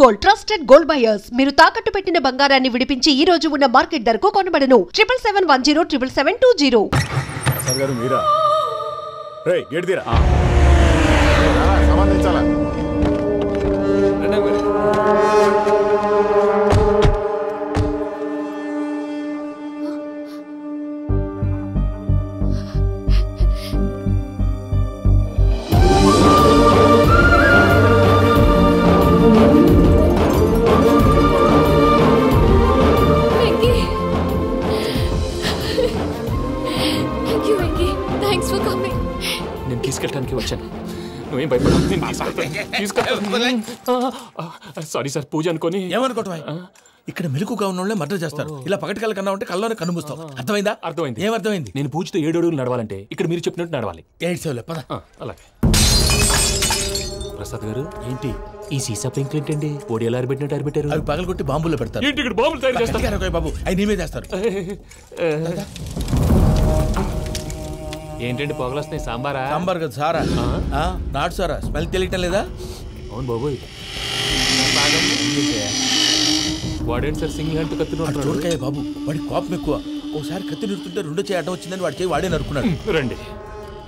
Gold trusted gold buyers మీరు తాకట్టు పెట్టిన బంగారాన్ని విడిపించి ఈ రోజు ఉన్న మార్కెట్ ధరకు కొనబడను 7771077720. సార్ గారు మీరా? రేయ్ గేట్ తీరా. సంబంధించాలా? తీసుకెళ్ళడానికి వచ్చాను. నువ్వేం భయపడవు. సారీ సార్, పూజ అనుకోని. ఏమనుకోవటం? ఇక్కడ మెలకుగా ఉన్న వాళ్ళే మర్డర్ చేస్తారు. ఇలా పగటి కళ్ళ కన్నా ఉంటే కళ్ళలోనే కనుమూస్తావు. అర్థమైందా? అర్థమైంది. ఏమర్థమైంది? నేను పూజతో 7 అడుగులు నడవాలంటే ఇక్కడ మీరు చెప్పినట్టు నడవాలి. 8 సేవలే పద. అలాగే. ప్రసాద్ గారు, ఏంటి ఈ సీసా పెంకులు ఏంటండి? పొడి ఎలా అరబెట్టినట్టు అరబెట్టారు? అవి పగలగొట్టి బాంబుల్లో పెడతారు. ఏంటి ఇక్కడ బాంబులు తయారు చేస్తారు? బాబు అవి నీమే చేస్తారు. ఏంటండి పొగలొస్తున్నాయి? సాంబారా? సాంబార్ కదా సారా. నాటు సారా. స్మెల్ తెలియటం లేదా? అవును బాబోయ్. వాడేంటి సార్ సింగిల్ హ్యాండ్ కత్తి చూడకాయ బాబు, వాడి కోపం ఎక్కువ. ఒకసారి కత్తి నిరుతుంటే 2 చేయి అడ్డం వచ్చిందని వాడి చేయి వాడే నరుకున్నాడు. రండి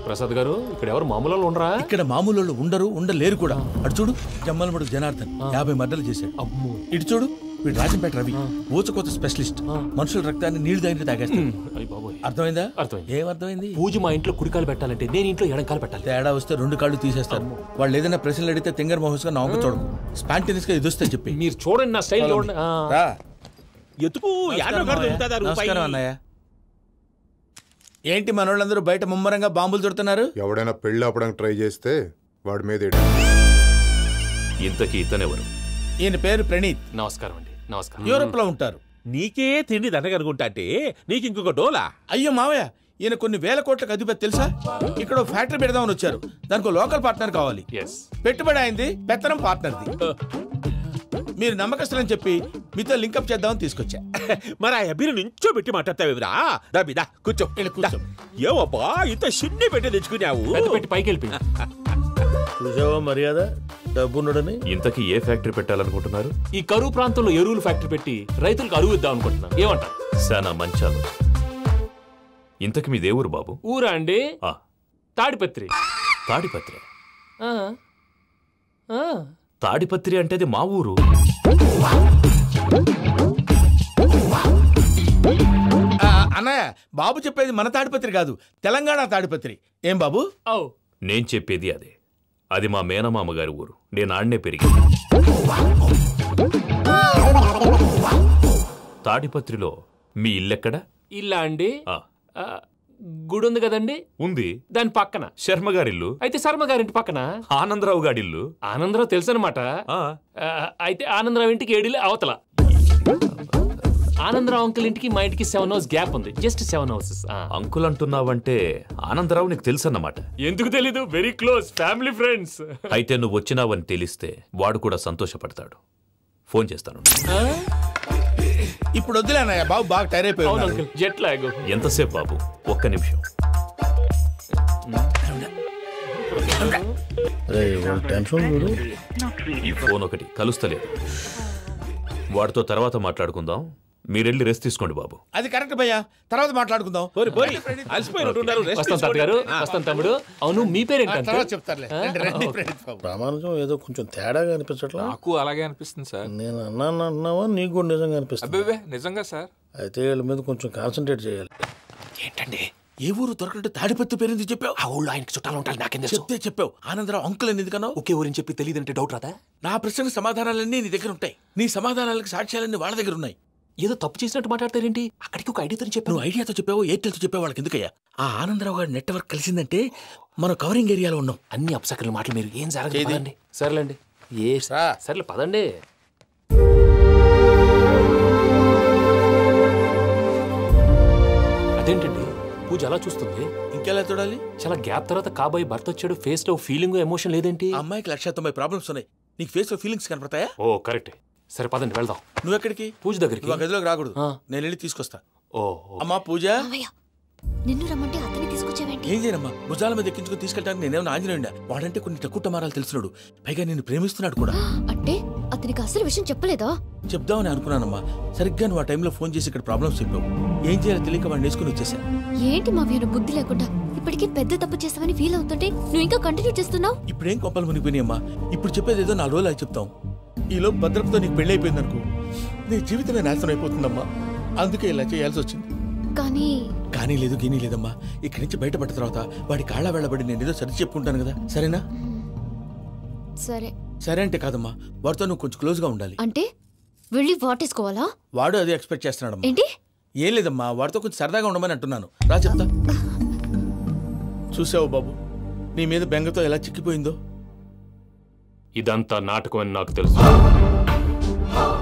ప్రసాద్ గారు, ఇక్కడ ఎవరు మామూలు ఉండరా? ఇక్కడ మామూలు ఉండరు, ఉండలేరు కూడా. అటు చూడు, జమ్మలమడు జనార్దన్ 50 మర్డర్లు చేశాడు. అమ్మో. ఇటు చూడు, వీడు రాజంపేట రవి ఊచకోత స్పెషలిస్ట్. మనుషుల రక్తాన్ని నీళ్లు దగ్గర తాగేస్తాడు. అర్థమైందా? అర్థమైంది. ఏమర్థమైంది? పూజ మా ఇంట్లో కుడికాలు పెట్టాలంటే నేను ఇంట్లో ఎడంకాలు పెట్టాలి. తేడా వస్తే 2 కాళ్ళు తీసేస్తారు. వాళ్ళు ఏదైనా ప్రశ్నలు అడిగితే తింగర్ మహోస్ గా నవ్వు చూడకు. స్పాంటినియస్ గా ఎదుస్తే చెప్పి. మీరు చూడండి నా స్టైల్. నమస్కారం అన్నయ్య. ఏంటి మనోళ్ళందరూ బయట ముమ్మరంగా బాంబులు దొరుకుతున్నారు? ఎవడైనా పెళ్లి ఆపడానికి ట్రై చేస్తే వాడి మీద. ఇంతకీ ఇతనెవరు? ఈయన పేరు ప్రణీత్. నమస్కారం అండి. నమస్కారం. యూరోప్ లో ఉంటారు. నీకే తిండి దండగనుకుంటా అంటే నీకు ఇంకొక డోలా? అయ్యో మావయ్య, ఈయన కొన్ని వేల కోట్లకు అధిపతి తెలుసా? ఇక్కడ ఫ్యాక్టరీ పెడదామని వచ్చారు. దానికి లోకల్ పార్ట్నర్ కావాలి. పెట్టుబడి అయింది, పెత్తనం పార్ట్నర్ది. మీరు నమ్మకస్తులని చెప్పి మీతో లింకప్ చేద్దామని తీసుకొచ్చా. మరి ఆ అబ్బిని నుంచో పెట్టి మాట్లాడతావురా? దాబిదా కూర్చో. ఏవబ్బా ఇంత చిన్ని పెట్టి తెచ్చుకున్నావు? పెట్టి పైకి వెళ్ళి చూసావా మర్యాద డబ్బున్నడని. ఇంతకీ ఏ ఫ్యాక్టరీ పెట్టాలనుకుంటున్నారు? ఈ కరువు ప్రాంతంలో ఎరువులు ఫ్యాక్టరీ పెట్టి రైతులకు అరువు ఇద్దాం అనుకుంటున్నాను. ఏమంటారు? శానా మంచాలు. ఇంతకి మీ దేవురు బాబు? ఊరా అండి? తాడిపత్రి. తాడిపత్రి? తాడిపత్రి అంటే అది మా ఊరు. అన్నయ్య, బాబు చెప్పేది మన తాడిపత్రి కాదు, తెలంగాణ తాడిపత్రి. ఏం బాబు? నేను చెప్పేది అదే. అది మా మేనమామ గారి ఊరు. నేను ఆడనే పెరిగి. తాడిపత్రిలో మీ ఇల్లెక్కడ? ఇల్లా అండి? గుడి ఉంది కదండి. ఉంది. దాని పక్కన శర్మ గారిల్లు. అయితే శర్మ గారింటి పక్కన ఆనందరావు గారిల్లు. ఆనందరావు తెలుసు అనమాట. అయితే ఆనందరావు ఇంటికి 7 అవతల. ఆనందరావు అంకుల్ ఇంటికి మా ఇంటికి 7 hours గ్యాప్ ఉంది. Just 7 hours. అంకుల్ అంటున్నావంటే ఆనందరావు నీకు తెలుసు అన్నమాట. ఎందుకు తెలీదు? Very close family friends. అయితే నువ్వు వచ్చినావని తెలిస్తే వాడు కూడా సంతోషపడతాడు. ఫోన్ చేస్తాను. ఇప్పుడు వద్దులే అన్నయ్య, బాబు బాగా టైర్ అయిపోయాడు. Jet lag. ఎంతసేపు బాబు? ఒక్క నిమిషం. ఈ ఫోన్ ఒకటి కలుస్తలేదు. వాడితో తర్వాత మాట్లాడుకుందాం. మీరెళ్ళి రెస్ట్ తీసుకోండి బాబు. అది కరెక్ట్ భయ్యా, తర్వాత మాట్లాడుకుందాం. వస్తాను తమ్ముడు. అవును, మీ పేరేంటి? ప్రామాణికం ఏదో కొంచెం తేడాగా అనిపించట్లా? నాకు అలాగే అనిపిస్తుంది సార్. నేను అన్నావా నీకు కూడా నిజంగా అనిపిస్తుంది? నిజంగా సార్. అయితే వీళ్ళ మీద కొంచెం కాన్సన్ట్రేట్ చేయాలి. ఏంటండి ఏ ఊరు దొరకట్టు తాడిపత్రి పేరు ఎందుకు చెప్పావు? ఆ ఊళ్ళో ఆయనకి చుట్టాలు ఉంటారు. నాకేం చెప్తే చెప్పావు. ఆనందరావు అంకుల్ అని ఎందుకన్నావు? ఒకే ఊరిని చెప్పి తెలియదంటే డౌట్ రాదా? నా ప్రశ్నకు సమాధానాలన్నీ నీ దగ్గర ఉంటాయి. నీ సమాధానాలకు సాక్ష్యాలన్నీ వాళ్ళ దగ్గర ఉన్నాయి. ఏదో తప్పు చేసినట్టు మాట్లాడతారేంటి? అక్కడికి ఒక ఐడియాతో చెప్పావు. నువ్వు ఐడియాతో చెప్పావు, ఎయిర్టెల్తో చెప్పావు, వాళ్ళకి ఎందుకయ్యా? ఆ ఆనందరావు గారి నెట్వర్క్ కలిసిందంటే మనం కవరింగ్ ఏరియాలో ఉన్నాం. అన్ని అప్సకర్ల మాటలు మీరు ఏం జరగదండి. సర్లేండి. సర్లే పదండి. అదేంటండి పూజ అలా చూస్తుంది? ఇంకెలా చూడాలి? చాలా గ్యాప్ తర్వాత కాబోయే భర్త వచ్చాడు. ఫేస్ లో ఫీలింగ్ ఎమోషన్ లేదేంటి? అమ్మాయికి 190 ప్రాబ్లమ్స్ ఉన్నాయి. నీకు ఫేస్ లో ఫీలింగ్స్ కనపడతాయా? ఓ కరెక్ట్. సరే పదండి వెళ్దాం. నువ్వెక్కడికి? పూజ దగ్గరికి. గదిలోకి రాకూడదు, నేను వెళ్ళి తీసుకొస్తా. ఓ అమ్మా పూజ, నిన్ను రమ్మంటే అతన్ని తీసుకొచ్చావేంటి? ఏం చేయనమ్మా, భుజాల మీద ఎక్కించుకుని తీసుకెళ్ళడానికి నేనేమన్నా ఆంజనేయుడా? వాడంటే కొన్ని తక్కువ టమారాలు తెలిసినాడు, పైగా నేను ప్రేమిస్తున్నాడు కూడా. అంటే అతనికి అసలు విషయం చెప్పలేదా? చెప్దామని అనుకున్నానమ్మా, సరిగ్గా నువ్వు ఆ టైంలో ఫోన్ చేసి ఇక్కడ ప్రాబ్లమ్స్ చెప్పావు. ఏం చేయాలో తెలియక వాడిని వేసుకుని వచ్చేసా. ఏంటి మావయ్య బుద్ధి లేకుండా? ఇప్పటికీ పెద్ద తప్పు చేసావని ఫీల్ అవుతుంటే నువ్వు ఇంకా కంటిన్యూ చేస్తున్నావు. ఇప్పుడేం కొప్పలు మునిగిపోయినాయమ్మా, ఇప్పుడు చెప్పేది ఏదో 4 రోజులు అది చెప్తాం. ఈలో భద్రతతో నీకు పెళ్లి అయిపోయింది అనుకో, నీ జీవితమే నాశనం అయిపోతుందమ్మా. అందుకే ఇలా చేయాల్సి వచ్చింది. కానీ లేదు గీనీ లేదమ్మా. ఇక్కడి నుంచి బయటపడ్డ తర్వాత వాడి కాళ్ళ వెళ్ళబడి నేను ఏదో సరి చెప్పుకుంటాను కదా, సరేనా? సరే అంటే కాదమ్మా, వాడితో నువ్వు కొంచెం క్లోజ్ గా ఉండాలి. అంటే వెళ్ళి వాటేసుకోవాలా? వాడు అదే ఎక్స్పెక్ట్ చేస్తున్నాడమ్మా. ఏంటి? ఏం లేదమ్మా, వాడితో కొంచెం సరదాగా ఉండమని అంటున్నాను. రా చెప్తా. చూసావు బాబు, నీ మీద బెంగతో ఎలా చిక్కిపోయిందో. ఇదంతా నాటకం అని నాకు తెలుసు.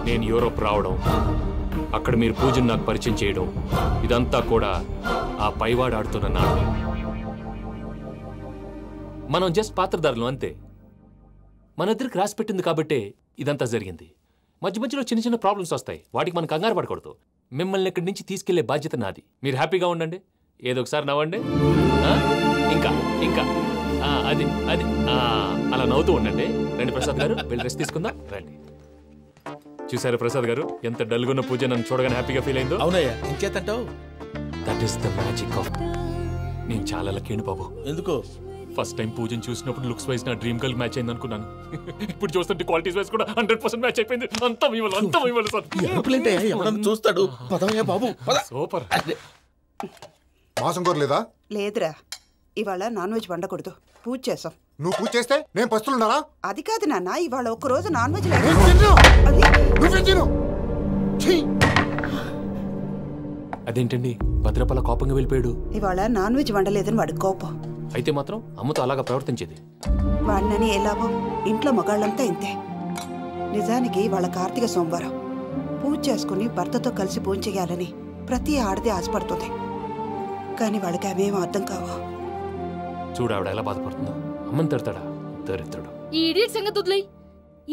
నేను యూరోప్ రావడం, అక్కడ మీరు పూజను నాకు పరిచయం చేయడం, ఇదంతా కూడా ఆ పైవాడు ఆడుతున్న నాటకం. మనం జస్ట్ పాత్రధారులు అంతే. మన ఇద్దరికి రాసి పెట్టింది కాబట్టే ఇదంతా జరిగింది. మధ్య మధ్యలో చిన్న చిన్న ప్రాబ్లమ్స్ వస్తాయి, వాటికి మనం కంగారు పడకూడదు. మిమ్మల్ని ఇక్కడి నుంచి తీసుకెళ్లే బాధ్యత నాది. మీరు హ్యాపీగా ఉండండి, ఏదో ఒకసారి నవ్వండి. ఇంకా ఇంకా అది అది అలా నవ్వుతూ ఉండండి. రండి ప్రసాద్ గారు, వెళ్ళి రెస్ట్ తీసుకుందాం. రండి. చూసారు ప్రసాద్ గారు, ఎంత డల్గున్న పూజ నన్ను చూడగానే హ్యాపీగా ఫీల్ అయిందో? అవునయ్యా, ఇంకేతంటావు? That is the magic of. నేను చాలా లక్కీని బాబు. ఎందుకో? ఫస్ట్ టైం పూజను చూసినప్పుడు లుక్స్ వైజ్ నా డ్రీమ్ గర్ల్ మ్యాచ్ అయింది అనుకున్నాను. ఇప్పుడు చూస్తుంటే క్వాలిటీస్ వైజ్ కూడా 100% మ్యాచ్ అయిపోయింది. అంతా ఇవ్వాలి సార్. చూస్తాడు. బాబు సూపర్. మాసం కోరలేదా? లేదురా, ఇవాళ నాన్ వెజ్ వండకూడదు, పూజ చేసాం. నువ్వు పూజ చేస్తే నేను పస్తులున్నారా? అది కాదు నాన్న, ఇవాళ ఒక్కరోజు నాన్ వెజ్ అదేంటండి భద్రపల కోపంగా వెళ్ళిపోయాడు? ఇవాళ నాన్ వెజ్ వండలేదని వాడి కోపం. అయితే మాత్రం అమ్మతో అలాగా ప్రవర్తించేది. వాడినని ఎలాగో ఇంట్లో మగాళ్ళంతా ఇంతే. నిజానికి వాళ్ళ కార్తీక సోమవారం పూజ చేసుకుని భర్తతో కలిసి పూజ చేయాలని ప్రతి ఆడది ఆశపడుతుంది. కానీ వాళ్ళకి అవేం అర్థం కావు. చూడు ఆవిడ ఎలా బాధపడుతుందో. అమ్మని తిడతాడా దరిద్రుడు. ఈ ఇడియట్ సంగతి వదిలేయ్.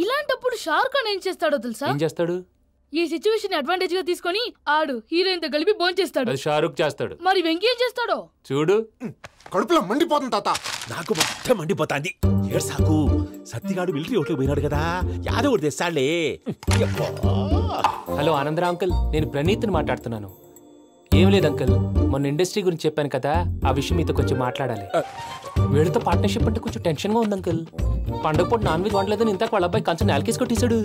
ఇలాంటప్పుడు షారుఖ్ ఖాన్ ఏం చేస్తాడో తెలుసా? ఏం చేస్తాడు? ఈ సిచ్యువేషన్ అడ్వాంటేజ్ గా తీసుకొని ఆడు హీరోయిన్ తో కలిపి బోన్ చేస్తాడు. అది షారుఖ్ చేస్తాడు. మరి వెంకీ ఏం చేస్తాడో చూడు. కడుపులో మండిపోతుంది తాత. నాకు మొత్తం మండిపోతాంది. ఏడు సాకు, సత్తిగాడు మిలిటరీ ఓట్లకు పోయినాడు కదా, యాదవ్ ఒకటి తెస్తాడులే. హలో ఆనందరా అంకుల్, నేను ప్రణీత్ని మాట్లాడుతున్నాను. ఏం లేదు అంకుల్, మొన్న ఇండస్ట్రీ గురించి చెప్పాను కదా, ఆ విషయం మీతో కొంచెం మాట్లాడాలి. వీడితో పార్ట్నర్షిప్ అంటే కొంచెం టెన్షన్ గా ఉంది అంకుల్. పండుగ పూట నాన్ వెజ్ వండలేదని ఇంతకు వాళ్ళ అబ్బాయి కంచెం నేలకేసి కొట్టేశాడు.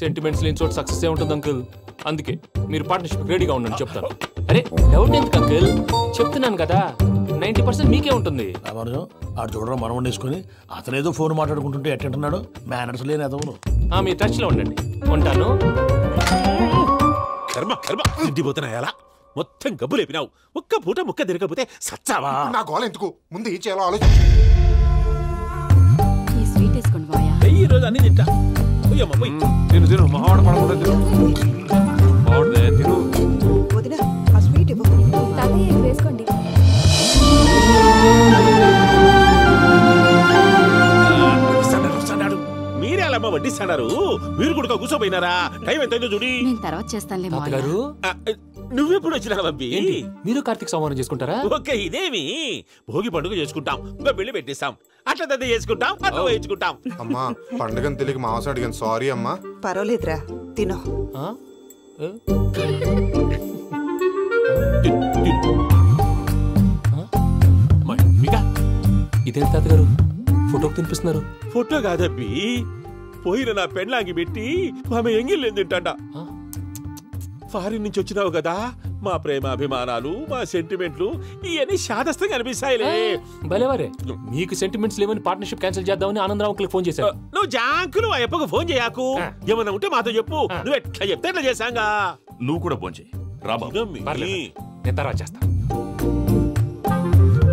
సెంటిమెంట్స్ లేని చోట సక్సెస్ ఏ ఉంటుంది అంకుల్. అందుకే మీరు పార్ట్నర్షిప్ రెడీగా ఉండండి చెప్తాను. అరే డౌట్ ఎందుకు అంకుల్, చెప్తున్నాను కదా 90% మీకే ఉంటుంది. ఆడు చూడడం మనం వండేసుకుని అతనేదో ఫోన్ మాట్లాడుకుంటుంటే ఎట్టంటున్నాడు. మేనర్స్ లేని అతను. మీరు టచ్ లో ఉండండి, ఉంటాను. కర్మ కర్మ, తిండిపోతున్నాయలా మొత్తం గబ్బు లేపినావు. ఒక్క పూట ముక్క తిరగకపోతే సచ్చావా? నా గోల ఎందుకు, ముందు ఏం చేయాలో ఆలోచించు. ఈ స్వీట్ వేసుకోండి బాయా. ఈ రోజు అన్ని తింటా. పోయమ్మ పోయి. తిను తిను, మావాడ పడకుండా తిను. మావాడదే తిను. వదినా, ఆ స్వీట్ ఇవ్వు. తాతయ్య వేసుకోండి. మీరే అలా వడ్డిస్తాడారు, మీరు కూడా కూర్చోపోయినారా? టైం ఎంతైందో చూడి. నేను తర్వాత చేస్తానులే తాతగారు. నువ్వెప్పుడు వచ్చినా బంబి? మీరు కార్తీక సంహారం చేసుకుంటారా? ఓకే, ఇదేమి భోగి పండుగ చేసుకుంటాం, ఇంకా పెళ్లి పెట్టేస్తాం, అట్లా దద్ద చేసుకుంటాం, అట్లా వేయించుకుంటాం. అమ్మా పండుగని తెలియక మాంసం అడిగాను, సారీ అమ్మా. పర్వాలేదురా, తినో. ఇదేంటి తాతగారు ఫోటోకి తినిపిస్తున్నారు? ఫోటో కాదబ్బి, పోయిన నా పెళ్ళాంగి పెట్టి ఆమె ఎంగిల్లేం తింటాడ. ఫారిన్ నుంచి వచ్చినావు కదా, మా ప్రేమ అభిమానాలు, మా సెంటిమెంట్లు ఇవన్నీ శాదస్తంగా అనిపిస్తాయిలే. భలేవారే, మీకు సెంటిమెంట్స్ లేవని పార్ట్నర్షిప్ క్యాన్సిల్ చేద్దామని ఆనందరావు అంకుల్ ఫోన్ చేశారు. నువ్వు జాంకులు ఆ ఎప్పకు ఫోన్ చేయకు, ఏమన్నా ఉంటే మాతో చెప్పు. నువ్వు ఎట్లా చెప్తే ఎట్లా చేశాంగా. నువ్వు కూడా ఫోన్ చేయి. నేను తర్వాత చేస్తా.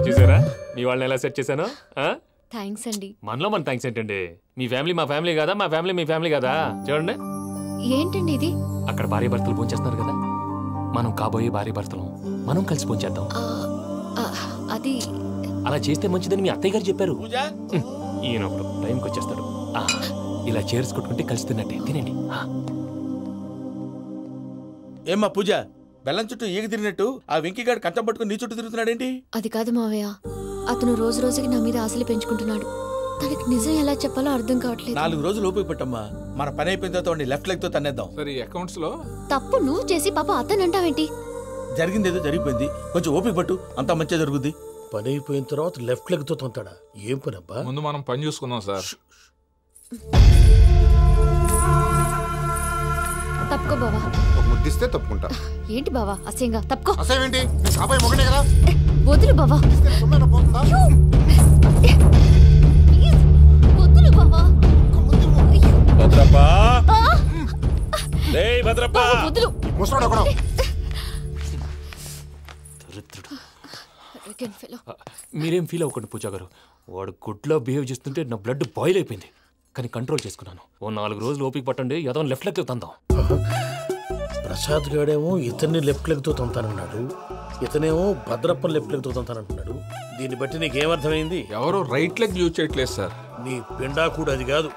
చూసారా మీ వాళ్ళని ఎలా సెట్ చేశాను? థ్యాంక్స్ అండి. మనలో మన థ్యాంక్స్ ఏంటండి, మీ ఫ్యామిలీ మా ఫ్యామిలీ కదా, మా ఫ్యామిలీ మీ ఫ్యామిలీ కదా. చూడండి ఏంటండి ఇది? అక్కడ భార్య భర్తలు భోంచేస్తున్నారు కదా, మనం కాబోయే భార్య భర్తలు మనం కలిసి భోంచేద్దాం. అది అలా చేస్తే మంచిదని మీ అత్తయ్య గారు చెప్పారు. ఈయన ఒకడు టైంకి వచ్చేస్తాడు. ఇలా చేర్స్ కొట్టుకుంటే కలిసి తిన్నట్టే. తినండి. ఏమ్మా పూజ, బెల్లం చుట్టూ ఈగ తిరిగినట్టు ఆ వెంకీగాడు కంచం పట్టుకుని నీ చుట్టూ తిరుగుతున్నాడేంటి? అది కాదు మావయ్య, అతను రోజు రోజుకి నా మీద ఆశలు పెంచుకుంటున్నాడు. తనకి నిజం ఎలా చెప్పాలో అర్థం కావట్లేదు. 4 రోజులు ఓపిక పట్టమ్మా, మన పని అయిపోయిన తర్వాత లెఫ్ట్ లెగ్ తో తన్నేద్దాం. సరే అకౌంట్స్ లో తప్పు నువ్వు చేసి పాప అతను అంటావేంటి? జరిగింది ఏదో జరిగిపోయింది, కొంచెం ఓపిక పట్టు, అంతా మంచిగా జరుగుద్ది. పని అయిపోయిన తర్వాత లెఫ్ట్ లెగ్ తో తొంతాడా? ఏం పని అబ్బా? ముందు మనం పని చూసుకుందాం సార్. తప్పుకో బావా. ఒక ముద్దిస్తే తప్పుకుంటా. ఏంటి బావా అసహ్యంగా? తప్పుకో. అసేమేంటి? నీ కాబోయే మొగనే కదా. వదులు బావా. సొమ్మేనా పోతుందా? వదులు బావా. భద్రప్పా, లేయ్ భద్రప్పా. వదులు. ముసలోడు ఒకడు. మీరేం ఫీల్ అవ్వకండి పూజా గారు. వాడు గుడ్లో బిహేవ్ చేస్తుంటే నా బ్లడ్ బాయిల్ అయిపోయింది, కానీ కంట్రోల్ చేసుకున్నాను. ఓ 4 రోజులు ఓపిక పట్టండి, ఏదో లెఫ్ట్ లెగ్ తందాం. ప్రసాద్ గాడేమో ఇతన్ని లెఫ్ట్ లెగ్ తో తొంతానన్నాడు, ఇతనేమో భద్రప్ప లెఫ్ట్ లెగ్ తో తొంతానంటున్నాడు. దీన్ని బట్టి నీకేమర్థమైంది? ఎవరో రైట్ లెగ్ యూజ్ చేయట్లేదు సార్. నీ పిండా కూడా అది కాదు.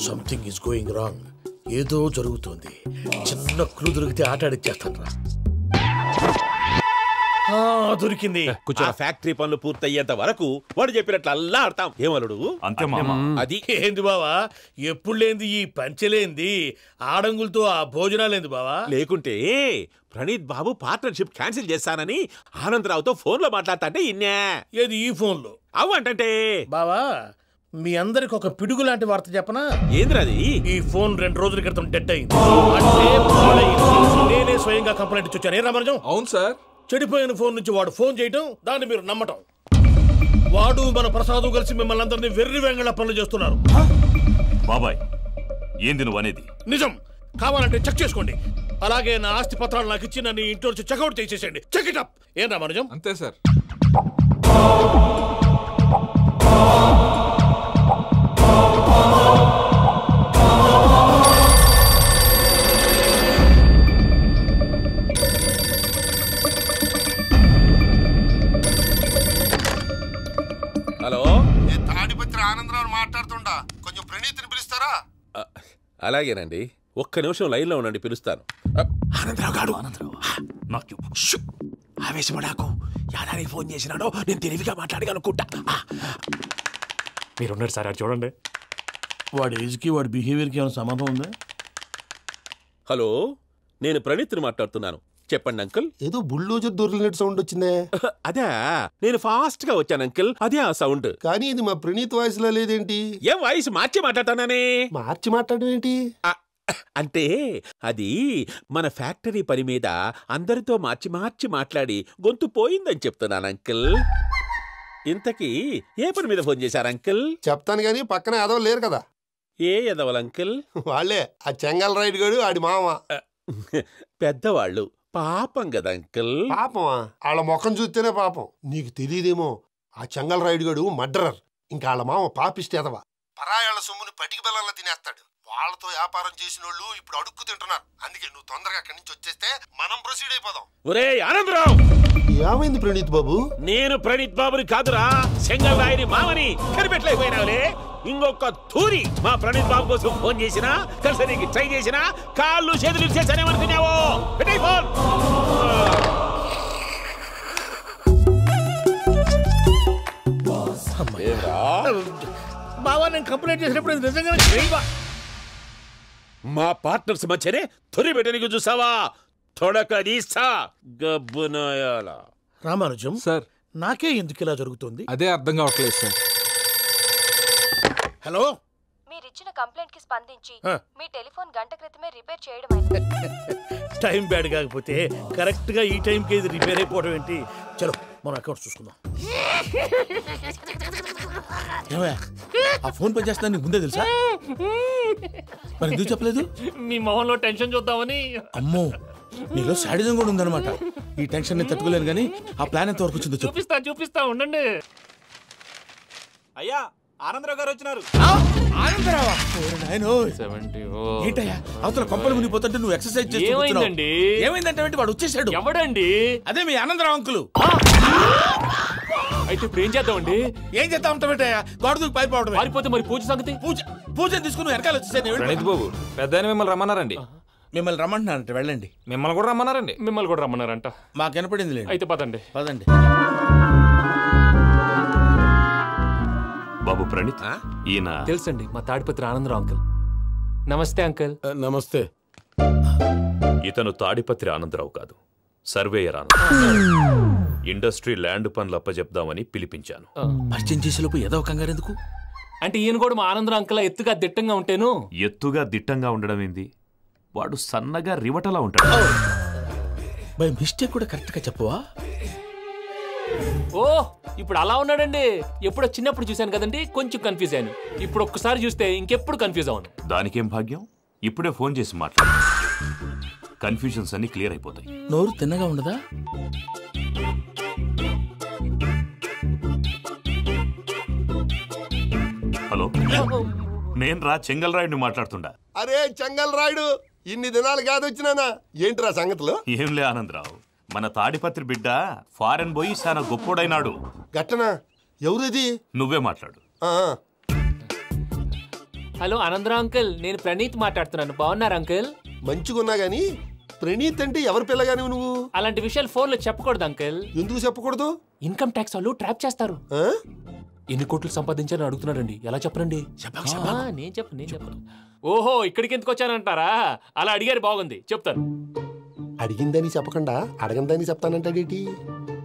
Something is going wrong. ఏదో జరుగుతోంది. చిన్న క్లూ దొరికితే ఆట ఆడిచ్చేస్తాను రా. దొరికింది. ఆ ఫ్యాక్టరీ పనులు పూర్తయ్యేంత వరకు వాడు చెప్పినట్లు అల్లా ఆడతాం. ఏమలుడు? అంతే మామ. అది ఏంది బావా, ఎప్పుడు లేంది ఈ పంచలేంది, ఆడంగులతో ఆ భోజనాలేంది బావా? లేకుంటే ప్రణీత్ బాబు పార్ట్నర్షిప్ క్యాన్సిల్ చేస్తానని ఆనందరావుతో ఫోన్ లో మాట్లాడతా అంటే ఇన్నే. ఏది ఈ ఫోన్ లో? అవ్వంటే బావా, మీ అందరికి ఒక పిడుగు లాంటి వార్త చెప్పనా? ఏంద్రది? ఈ ఫోన్ 2 రోజుల క్రితం డెడ్ అయింది. అంటే పాడైంది. నేనే స్వయంగా కంప్లైంట్ ఇచ్చాను. ఏ రామరాజం? అవును సార్. చెడిపోయిన ఫోన్ నుంచి వాడు ఫోన్ చేయటం, దాన్ని మీరు నమ్మటం. వాడు మన ప్రసాదు కలిసి మిమ్మల్ని అందరినీ వెర్రి వెంగళ పనులు చేస్తున్నారు. బాబాయ్, ఏంది నువ్వు అనేది? నిజం. కావాలంటే చెక్ చేసుకోండి. అలాగే నా ఆస్తి పత్రాలు నాకు ఇచ్చి నన్ను ఇంటి నుంచి చెక్అౌట్ చేసేసండి. Check it up. ఏం రామరాజం? అంతే సార్. హలో, తాడిపత్రి ఆనందరావు మాట్లాడుతుండా, కొంచెం ప్రణీతిని పిలుస్తారా? అలాగేనండి, ఒక్క నిమిషం లైన్ లో ఉండండి, పిలుస్తాను. ఆనందరావు గాడు. ఆవేశపడాకు. యాదానికి ఫోన్ చేసినాడో నేను తెలివిగా మాట్లాడగలనుకుంటా. మీరున్నారు సార్, అది చూడండి. వాడి ఏజ్కి వాడి బిహేవియర్కి ఏమైనా సంబంధం ఉందా? హలో, నేను ప్రణీత్ని మాట్లాడుతున్నాను. చెప్పండి అంకుల్. ఏదో బుల్డోజర్ దొరికినట్టు సౌండ్ వచ్చిందే. అదే, నేను ఫాస్ట్ గా వచ్చాను అంకుల్, అదే ఆ సౌండ్. కానీ ఇది మా ప్రణీత్ వాయిస్ లో లేదేంటి? ఏం వాయిస్ మార్చి మాట్లాడతానని? మార్చి మాట్లాడడం ఏంటి? అంటే అది మన ఫ్యాక్టరీ పని మీద అందరితో మార్చి మార్చి మాట్లాడి గొంతు పోయిందని చెప్తున్నాను అంకుల్. ఇంతకీ ఏ పని మీద ఫోన్ చేశారు అంకుల్? చెప్తాను గానీ పక్కన ఏదో లేరు కదా. ఏ ఎదవలు అంకుల్? వాళ్ళే ఆ చెంగల్ రైడ్ గడు ఆడి మామ. పెద్దవాళ్ళు, పాపం కదా అంకుల్. పాపమా? వాళ్ళ ముఖం చూస్తేనే పాపం. నీకు తెలియదేమో, ఆ చెంగల్ రైడ్ గడు మర్డరర్. ఇంకా వాళ్ళ మామ పాపిష్టి ఎదవ. పరాయాళ్ళ సొమ్ముని పటికి బెల్లంలో తినేస్తాడు. వాళ్ళతో వ్యాపారం చేసిన వాళ్ళు ఇప్పుడు అడుక్కు తింటున్నారు. అందుకే నువ్వు తొందరగా అక్కడి నుంచి వచ్చేస్తే మనం ప్రొసీడ్ అయిపోదాం. ఒరే ఆనందరావు! ఏమైంది ప్రణీత్ బాబు? నేను ప్రణీత్ బాబుని కాదురా, సెంగల్ రాయని మామని. కనిపెట్టలేకపోయినావులే. ఇంకొక తూరి మా ప్రణీత్ బాబు కోసం ఫోన్ చేసినా, కలిసి నీకు ట్రై చేసినా కాళ్ళు చేతులు చేశానేమనుకున్నావో. పెట్టే ఫోన్. బావా, నేను కంప్లైంట్ చేసినప్పుడు నిజంగా మా పార్ట్నర్స్ మధ్యనే తొలి పెట్టడానికి చూసావా? తొడక నీసా గబ్బునాయాల. రామానుజం సార్, నాకే ఎందుకు ఇలా జరుగుతుంది? అదే అర్థం కావట్లేదు సార్. హలో, మీరిచ్చిన కంప్లైంట్ కి స్పందించి మీ టెలిఫోన్ గంట క్రితమే రిపేర్ చేయడం అయింది. టైం బ్యాడ్ కాకపోతే కరెక్ట్ గా ఈ టైంకి ఇది రిపేర్ అయిపోవడం ఏంటి? చలో మన అకౌంట్ చూసుకుందాం. ఆ ఫోన్ పని చేస్తున్నా నీకు ముందే తెలుసా? మరి ఎందుకు చెప్పలేదు? మీ మొహంలో టెన్షన్ చూద్దామని. అమ్మో, నీలో శాడిజం కూడా ఉందన్నమాట. ఈ టెన్షన్ నేను తట్టుకోలేను కానీ ఆ ప్లాన్ ఎంత వరకు వచ్చిందో చూపిస్తా ఉండండి. అయ్యా, ఆనందరావు గారు వచ్చినారు. ఆనందరావా? ఏంటయ్యా, అవతల కొంపలు మునిగిపోతుంటే నువ్వు ఎక్సర్సైజ్ చేస్తున్నావు. ఏమైందంటే వాడు వచ్చేసాడు. ఎవడండి? అదే మీ ఆనందరావు అంకులు. అయితే ఇప్పుడు ఏం చేద్దామండి? ఏం చేద్దాం ఉంటావేటయ్యా, గోడ దూకి పైపోవడం. పారిపోతే మరి పూజ సంగతి? పూజ తీసుకుని వెనకాల వచ్చేసాను. ప్రణీత్ బాబు, పెద్ద మిమ్మల్ని రమ్మన్నారండి. మిమ్మల్ని రమ్మంటున్నారంట, వెళ్ళండి. మిమ్మల్ని కూడా రమ్మన్నారండి. మిమ్మల్ని కూడా రమ్మన్నారంట. మాకు వినపడింది లేదు. అయితే పదండి. పదండి. బాబు ప్రణీత్, ఈయన తెలుసండి, మా తాడిపత్రి ఆనందరావు అంకుల్. నమస్తే అంకుల్. నమస్తే. ఇతను తాడిపత్రి ఆనందరావు కాదు, సర్వేయర్ ఆనందరావు. ఇండస్ట్రీ ల్యాండ్ పనులు అప్పచెప్దామని పిలిపించాను. పరిచయం చేసేలోపు ఏదో కంగారు ఎందుకు? అంటే ఈయన కూడా మా ఆనందరావు అంకుల్ ఎత్తుగా దిట్టంగా ఉంటాను. ఎత్తుగా దిట్టంగా ఉండడం ఏంది? వాడు సన్నగా రివటలా ఉంటాడు. బై మిస్టేక్ కూడా కరెక్ట్గా చెప్పవా? ఓ ఇప్పుడు అలా ఉన్నాడండి. ఎప్పుడో చిన్నప్పుడు చూశాను కదండి, కొంచెం కన్ఫ్యూజ్ అయ్యాను. ఇప్పుడు ఒక్కసారి చూస్తే ఇంకెప్పుడు కన్ఫ్యూజ్ అవ్వను. దానికేం భాగ్యం, ఇప్పుడే ఫోన్ చేసి మాట్లాడు. కన్ఫ్యూజన్స్ అన్ని క్లియర్ అయిపోతాయి. నోరు తిన్నగా ఉండదా? హలో, నేను రా చెంగల్ రాయుడిని మాట్లాడుతుండా. అరే చెంగల్ రాయుడు, ఇన్ని దినాలు కాదు వచ్చినానా? ఏంట్రా సంగతులు? ఏంలే ఆనందరావు, మన తాడిపత్రి బిడ్డ ఫారెన్ పోయి చాలా గొప్పోడైనాడు. గట్టనా? ఎవరిది? నువ్వే మాట్లాడు. హలో ఆనందరావు అంకుల్, నేను ప్రణీత్ మాట్లాడుతున్నాను. బాగున్నారు అంకుల్? మంచిగున్నా గాని ప్రణీత్ అంటే ఎవరి పిల్లగాని నువ్వు? అలాంటి విషయాలు ఫోన్లో చెప్పకూడదు అంకుల్. ఎందుకు చెప్పకూడదు? ఇన్కమ్ ట్యాక్స్ వాళ్ళు ట్రాప్ చేస్తారు. ఎన్ని కోట్లు సంపాదించాలని అడుగుతున్నాడండి. ఎలా చెప్పనండి? నేను చెప్పను. ఓహో, ఇక్కడికి ఎందుకు వచ్చానంటారా? అలా అడిగారు, బాగుంది, చెప్తాను. అడిగిందని చెప్పకుండా అడగందని చెప్తానంటాడేటి?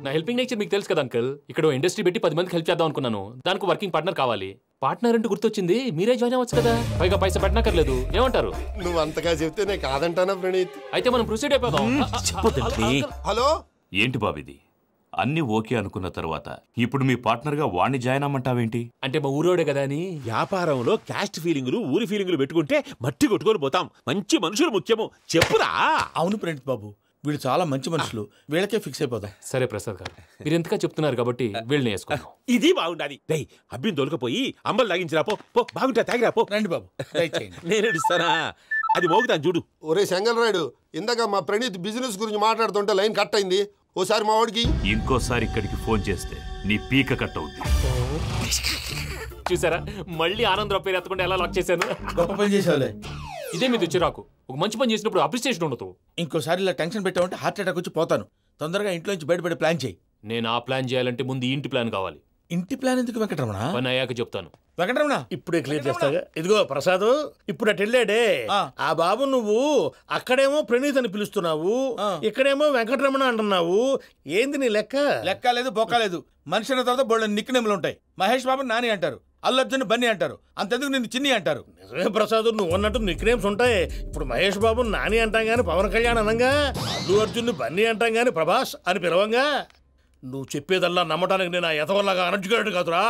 నా హెల్పింగ్ నేచర్ మీకు తెలుసు కదా అంకుల్. ఇక్కడ ఇండస్ట్రీ పెట్టి 10 మందికి హెల్ప్ చేద్దాం అనుకున్నాను. దానికి వర్కింగ్ పార్ట్నర్ కావాలి. పార్ట్నర్ అంటే గుర్తొచ్చింది, మీరే జాయిన్ అవ్వచ్చు కదా. పైగా పైసా పెట్టనక్కర్లేదు. ఏమంటారు? నువ్వు అంతగా చెప్తే నేను కాదంటానా ప్రణీత్? అయితే మనం ప్రొసీడ్ అయిపోదాం. హలో, ఏంటి బాబిది? అన్ని ఓకే అనుకున్న తర్వాత ఇప్పుడు మీ పార్ట్నర్ గా వాణ్ణి జాయిన్ అమ్మంటావేంటి? అంటే మా ఊరోడే కదా అని. వ్యాపారంలో క్యాస్ట్ ఫీలింగులు, ఊరి ఫీలింగులు పెట్టుకుంటే మట్టి కొట్టుకొని పోతాం. మంచి మనుషులు ముఖ్యము, చెప్పురా. అవును ప్రణీత్ బాబు, వీళ్ళు చాలా మంచి మనుషులు. వీళ్ళకే ఫిక్స్ అయిపోదాం. సరే ప్రసాద్ గారు, మీరు ఎంతగా చెప్తున్నారు కాబట్టి వీళ్ళని వేసుకుందాం. ఇది బాగుండాలి. డై అబ్బిని దొలకపోయి అంబలు తాగించిరా పో. బాగుంటా తాగిరా పో. రండి బాబు, నేను ఇస్తానా? అది మోగుతాను చూడు. ఒరే చెంగల్ రాయుడు, ఇందాక మా ప్రణీత్ బిజినెస్ గురించి మాట్లాడుతుంటే లైన్ కట్ అయింది. ఓసారి మా వాడికి ఇంకోసారి ఇక్కడికి ఫోన్ చేస్తే నీ పీక కట్ అవుద్ది. చూసారా, మళ్ళీ ఆనందరావు పేరు ఎత్తకుండా ఎలా లాక్ చేశాను. గొప్ప పని చేసావులే. ఇదే మీద చిరాకు. ఒక మంచి పని చేసినప్పుడు అప్రిసియేషన్ ఉండదు. ఇంకోసారి ఇలా టెన్షన్ పెట్టామంటే హార్ట్ అటాక్ వచ్చి పోతాను. తొందరగా ఇంట్లో నుంచి బయటపడే ప్లాన్ చేయి. నేను ఆ ప్లాన్ చేయాలంటే ముందు ఇంటి ప్లాన్ కావాలి. ఇంటి ప్లాన్ ఎందుకు వెంకటరమణ? పని అయ్యాక చెప్తాను. వెంకటరమణ ఇప్పుడే క్లియర్ చేస్తాగా. ఇదిగో ప్రసాద్, ఇప్పుడు అటు వెళ్ళాడే ఆ బాబు, నువ్వు అక్కడేమో ప్రణీత్ అని పిలుస్తున్నావు, ఇక్కడేమో వెంకటరమణ అంటున్నావు. ఏంది నీ లెక్క? లెక్క లేదు, బొక్క లేదు. మనిషి అన్న తర్వాత బోళ్ళ నిక్నెములు ఉంటాయి. మహేష్ బాబు నాని అంటారు, అల్లు అర్జున్ బన్నీ అంటారు, అంతెందుకు నిన్ను చిన్ని అంటారు. నిజమే ప్రసాద్, నువ్వు అన్నట్టు నిక్నేమ్స్ ఉంటాయి. ఇప్పుడు మహేష్ బాబు నాని అంటాం గాని పవన్ కళ్యాణ్ అనంగా, అల్లు అర్జున్ బన్నీ అంటాం గాని ప్రభాస్ అని పిలవంగా. నువ్వు చెప్పేదల్లా నమ్మటానికి నేను ఎతవల్లాగా అనర్జుకేటెడ్ కాదురా.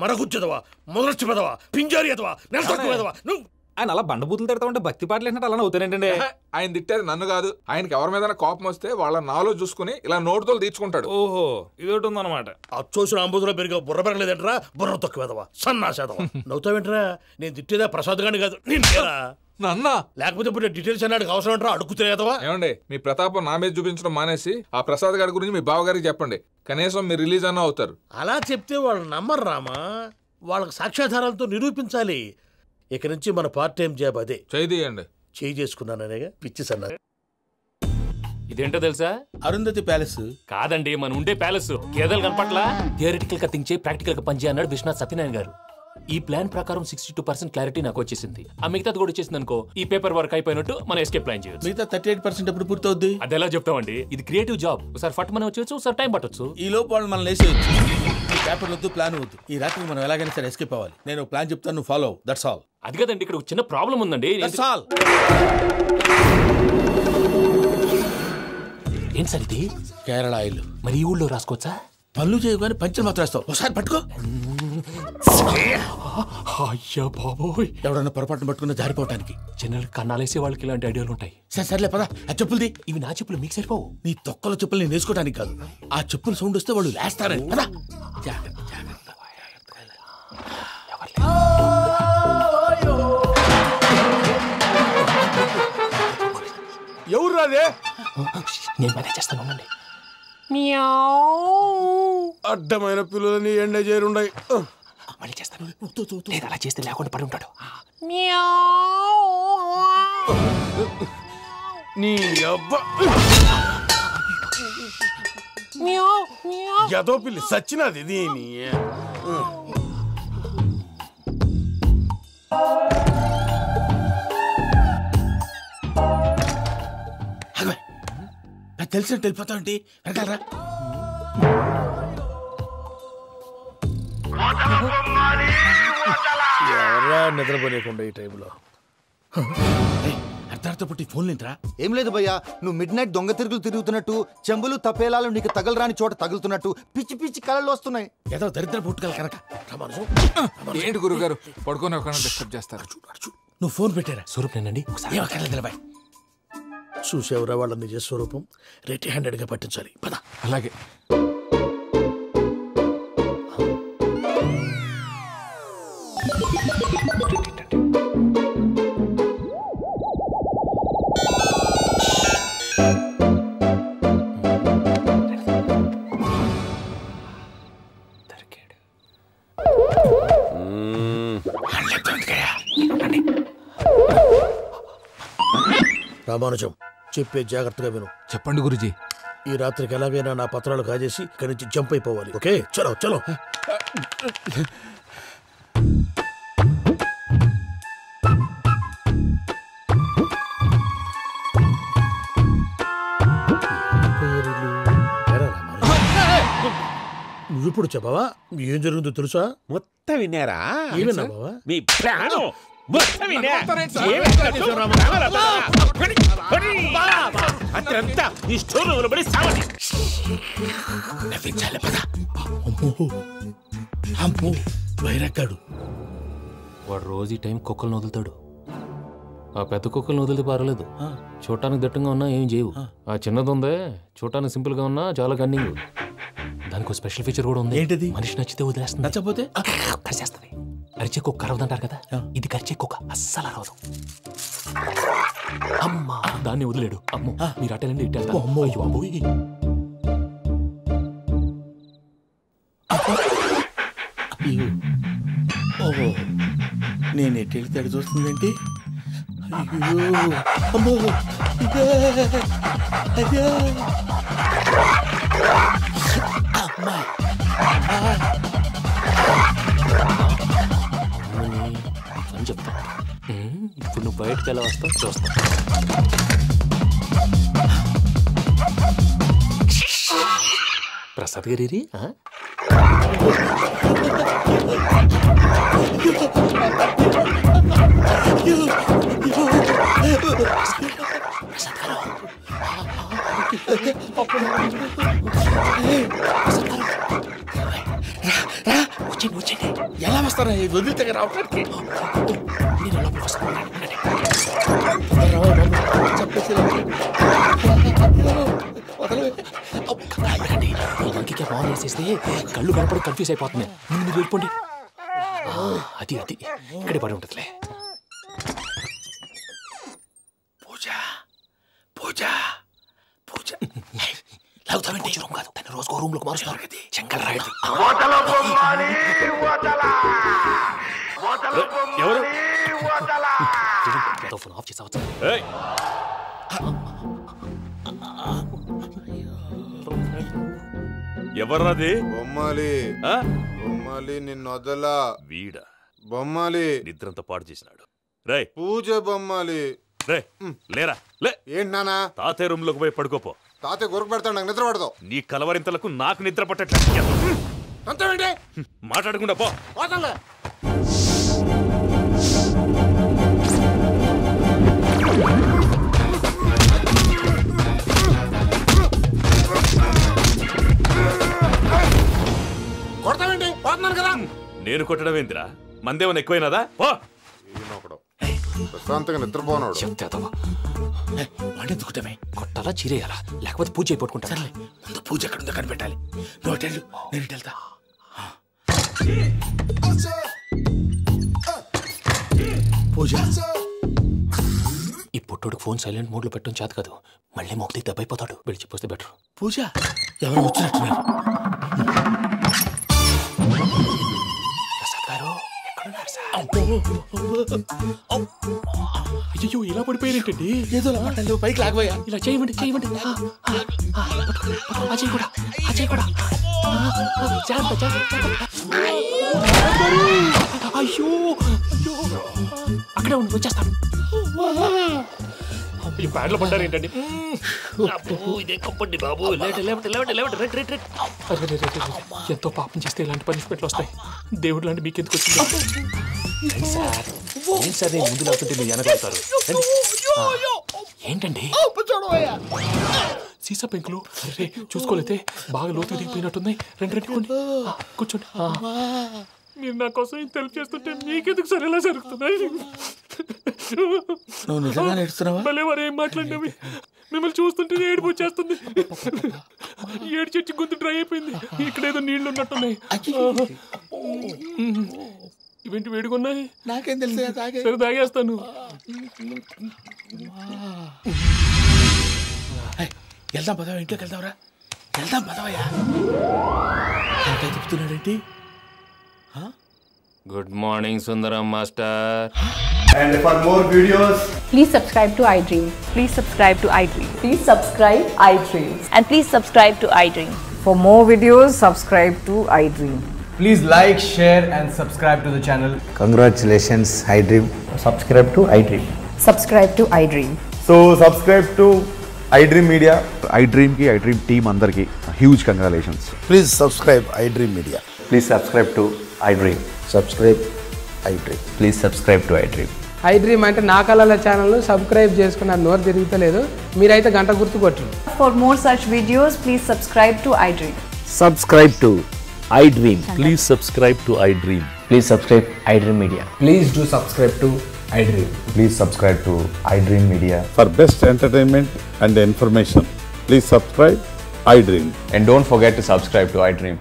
మరగుచ్చదవా, మొదలచ్చి పెదవా, పింజారి ఎదవా, నెలసొక్కు పెదవా. నువ్వు ఆయన అలా బండబూతులు తిడతా ఉంటే భక్తి పాటలు ఏంటంటే అలా అవుతానేంటండి. ఆయన తిట్టేది నన్ను కాదు, ఆయనకి ఎవరి మీద కోపం వస్తే వాళ్ళ నాలో చూసుకుని ఇలా నోటుతో తీర్చుకుంటాడు. ఓహో, ఇదొకటి ఉందన్నమాట. అచ్చోసిన అంబుధులో పెరిగా బుర్ర పెరగలేదంటరా, బుర్ర తొక్కు వెదవా, సన్నాసేదవా. నవ్వుతావేంట్రా? నేను తిట్టేదా ప్రసాద్ గాని కాదు, నిన్నేరా. నన్నా? లేకపోతే ఇప్పుడు డీటెయిల్స్ అన్నాడు అవసరం అంటారా? అడుగుతులేదవా? ఏమండి, మీ ప్రతాపం నా మీద చూపించడం మానేసి ఆ ప్రసాద్ గారి గురించి మీ బావగారికి చెప్పండి. కనీసం మీరు రిలీజ్ అన్న అవుతారు. అలా చెప్తే వాళ్ళు నమ్మరు రామా. వాళ్ళకి సాక్ష్యాధారాలతో నిరూపించాలి. ఇక నుంచి మన పార్ట్ టైం జాబ్ అదే. చేయండి. చేయి చేసుకున్నాననేగా పిచ్చి సన్నా. ఇదేంటో తెలుసా? అరుంధతి ప్యాలెస్ కాదండి, మనం ఉండే ప్యాలెస్. గేదెలు కనపట్లా? థియరిటికల్ గా థింక్ చేయి, ప్రాక్టికల్ గా పనిచేయ అన్నాడు విశ్వనాథ్ సత్యనారాయణ గారు. ఈ ప్లాన్ ప్రకారం 62% క్లారిటీ నాకు వచ్చేసింది. ఆ మిగతాది కూడా వచ్చేసింది అనుకో, ఈ పేపర్ వర్క్ అయిపోయినట్టు మనం ఎస్కేప్ ప్లాన్ చేయొచ్చు. మిగతా 38% ఎప్పుడు పూర్తవుద్ది? అది ఎలా చెప్తామండి? ఇది క్రియేటివ్ జాబ్. ఒకసారి ఫట్ మనం వచ్చేయచ్చు, ఒకసారి టైం పట్టొచ్చు. ఈ లోపు వాళ్ళు మనం లేసేయచ్చు. ఈ పేపర్ వద్దు, ప్లాన్ వద్దు. ఈ రాత్రికి మనం ఎలాగైనా సరే ఎస్కేప్ అవ్వాలి. నేను ప్లాన్ చెప్తాను, నువ్వు ఫాలో అవ్వు. That's all. అది కదండి, ఇక్కడ ఒక చిన్న ప్రాబ్లం ఉందండి. That's all. ఏం సార్ ఇది? కేరళ ఆయిల్. మరి ఈ ఊళ్ళో రాసుకోవచ్చా? పనులు చేయగానే పంచర్ మాత్రం వేస్తావు. ఒకసారి పట్టుకో. అయ్యా బాబోయ్, ఎవడన్నా పొరపాటును పట్టుకున్న జారిపోవటానికి. జనరల్ కన్నాలేసే వాళ్ళకి ఇలాంటి ఐడియాలు ఉంటాయి. సర్లే పదా. ఆ చెప్పులది. ఇవి నా చెప్పులు, మీకు సరిపోవు. నీ తొక్కల చెప్పులు నేను వేసుకోవడానికి కాదు, ఆ చెప్పులు సౌండ్ వస్తే వాళ్ళు లేస్తారని. పదా. ఎవరు రాదే? నేను మేనేజ్ చేస్తాను. అడ్డమైన పిల్లలని ఎండ చేరుండయి. మళ్ళీ చేస్తాను. లేదు, అలా చేస్తే లేకుండా పడి ఉంటాడు. నీ అబ్బా ఎదో పిల్లి సచ్చినది దీని తెలిసినట్టు వెళ్ళిపోతావంటి వెనకాలరా. ఎవరా నిద్రపోలేకుండా ఈ టైంలో అర్ధార్థ పుట్టి ఫోన్ లేంట్రా. ఏం లేదు భయ్యా, నువ్వు మిడ్ నైట్ దొంగ తిరుగులు తిరుగుతున్నట్టు, చెంబులు తపేలాలు నీకు తగులరాని చోట తగులుతున్నట్టు పిచ్చి పిచ్చి కళలు వస్తున్నాయి. ఏదో దరిద్ర పుట్టుకల కనుక. ఏంటి గురుగారు పడుకొని ఒక డిస్టర్బ్ చేస్తారు? నువ్వు ఫోన్ పెట్టారా? స్వరూప్ నేనండి. నిలబాయ్. చూసేవరా వాళ్ళ నిజ స్వరూపం. రెట్టి హ్యాండెడ్గా పట్టించాలి. పద. అలాగే. రామానుజం, చెప్పే జాగ్రత్తగా విను. చెప్పండి గురుజీ. ఈ రాత్రికి ఎలాగైనా నా పత్రాలు కాజేసి ఇక్కడి నుంచి జంప్ అయిపోవాలి. ఓకే, చలో చలో. నువ్విప్పుడు చెప్పవా ఏం జరుగుతుందో తెలుసా? మొత్తం విన్నారా? ఏమన్నా బావా? మీ ప్రాణం అత్రంతా ఈ స్టోర్ రూమ్ లో పడి సావండి. నవ్వించాలి పద. అమ్మో వైరక్కాడు. వాడు రోజు ఈ టైం కుక్కలను వదులుతాడు. ఆ పెద్ద కుక్కలను వదిలితే పర్లేదు, చూడటానికి దట్టంగా ఉన్నా ఏం చేయవు. ఆ చిన్నది ఉందే చూడటానికి సింపుల్ గా ఉన్నా చాలా కన్నింగ్. దానికి ఒక స్పెషల్ ఫీచర్ కూడా ఉంది. ఏంటిది? మనిషి నచ్చితే వదిలేస్తుంది, నచ్చపోతే కరిచేస్తుంది. అరిచే కుక్క అరవదంటారు కదా, ఇది కరిచే కుక్క అస్సలు అరవదు. అమ్మా దాన్ని వదిలేడు. అమ్మో మీరు అటెండి ఇటు వెళ్తారు. అమ్మో అయ్యో ఓహో, నేను ఎటు వెళ్తే అటు చూస్తుందేంటి? అయ్యో అమ్మో అయ్యో అమ్మా అని చెప్తా. ఇప్పుడు నువ్వు బయటకు ఎలా వస్తావు చూస్తా. ప్రసాద్ గారి ఎలా వస్తారా? వదిలితే రావడానికి మంకికి బాగా వేసేస్తే కళ్ళు కనపడి కన్ఫ్యూజ్ అయిపోతున్నాయి. ముందు మీరు వెళ్ళిపోండి. అది అది ఇక్కడే పడి ఉంటుందిలే. పూజ పూజ పూజ లాగుతామంటే రూమ్ కాదు, తన రోజుకో రూమ్ లోకి మారుస్తున్నారు కదా. శంకర్ రాయుడు ఎవరు? ఫోన్ ఆఫ్ చేసావచ్చు. ఎవర్రాది? బొమ్మాలి బొమ్మాలి నిన్ను వదలా. వీడ బొమ్మాలి నిద్రంతా పాడు చేసినాడు. రే పూజ బొమ్మాలి. రే లేరా లే. ఏంటి నానా? తాతయ్య రూమ్ లోకి పోయి పడుకోపో. తాతయ్య గొరకు పెడతాడు, నాకు నిద్ర పడతావు. నీ కలవరింతలకు నాకు నిద్ర పట్టట్లేదు. మాట్లాడకుండా పో. కొడతావేంటి? పోతున్నాను కదా. నేను కొట్టడం ఏంటిరా? మందేమన్నా ఎక్కువైనదా? పో. ప్రశాంతంగా నిద్రపోనాడు. వాడెందుకుంటామే? కొట్టాలా చీరేయాలా లేకపోతే పూజ అయిపోట్టుకుంటా. ముందు పూజ ఎక్కడ ఉందో కనిపెట్టాలి. నువ్వు వెళ్ళు, నేను వెళ్తా. పూజ ఈ పుట్టుడికి ఫోన్ సైలెంట్ మోడ్ లో పెట్టడం చేత కాదు. మళ్ళీ మొక్కి దెబ్బైపోతాడు. వెళ్ళి చెప్పొస్తే బెటర్. పూజ ఎవరు వచ్చినట్టున్నారు? ప్రసాద్ గారు ఎక్కడున్నారు సార్? అయ్యో ఇలా పడిపోయారేంటండి? ఏదో పైకి లాగబోయా. ఇలా చేయమండి చేయమండి. అజయ్ కూడా అజయ్ కూడా జాగ్రత్త జాగ్రత్త. అయ్యో అక్కడే ఉండి వచ్చేస్తాను. ఈ బ్యాడ్లో పడ్డారు ఏంటండి? ఇదే కప్పండి బాబు. ఎంతో పాపం చేస్తే ఇలాంటి పనిష్మెంట్లు వస్తాయి. దేవుడు లాంటి మీకు ఎందుకు వచ్చింది? సార్ నేను ముందు లేకుంటే మీరు వెనకాడతారు. ఏంటండి సీసా పెంకులు? అరే చూసుకోలేతే బాగా లోతు దిగిపోయినట్టున్నాయి. రండి రండి కూర్చోండి. మీరు నా కోసం ఇంత హెల్ప్ చేస్తుంటే మీకెందుకు సరే ఎలా జరుగుతున్నాయి? నువ్వు నిజంగా నేర్చుతున్నావా? మళ్ళీ వారు ఏం మాట్లాడినవి మిమ్మల్ని చూస్తుంటే ఏడుపు వచ్చేస్తుంది. ఏడు చెట్టు గొంతు డ్రై అయిపోయింది. ఇక్కడ ఏదో నీళ్లు ఉన్నట్టున్నాయి. ఇవేంటి వేడుకున్నాయి? నాకేం తెలుసు. సరే తాగేస్తాను. వెళ్దాం పదవా, ఇంట్లోకి వెళ్దాంరా. వెళ్దాం పదవయ్యా. ఇంకా చెప్తున్నాడేంటి? Good morning Sundaram master. And for more videos, please subscribe to iDream. Please subscribe to iDream. Please subscribe iDream. And please subscribe to iDream. For more videos, subscribe to iDream. please like, share and subscribe to the channel. Congratulations, iDream. Subscribe to iDream. Subscribe to iDream. So subscribe to iDream Media. iDream ki iDream team andarki huge congratulations. Please subscribe iDream Media. Please subscribe to iDream. Subscribe iDream. Please subscribe to iDream. iDream అంటే నా కళల channel subscribe చేసుకున్న నోరు తిరుగుతలేదు. మీరైతే గంట గుర్తు కొట్టండి. For more such videos, please subscribe to iDream. Subscribe to iDream. Please subscribe to iDream. Please subscribe iDream Media. Please do subscribe to iDream. Please subscribe to iDream Media. For best entertainment and information, please subscribe iDream. And don't forget to subscribe to iDream.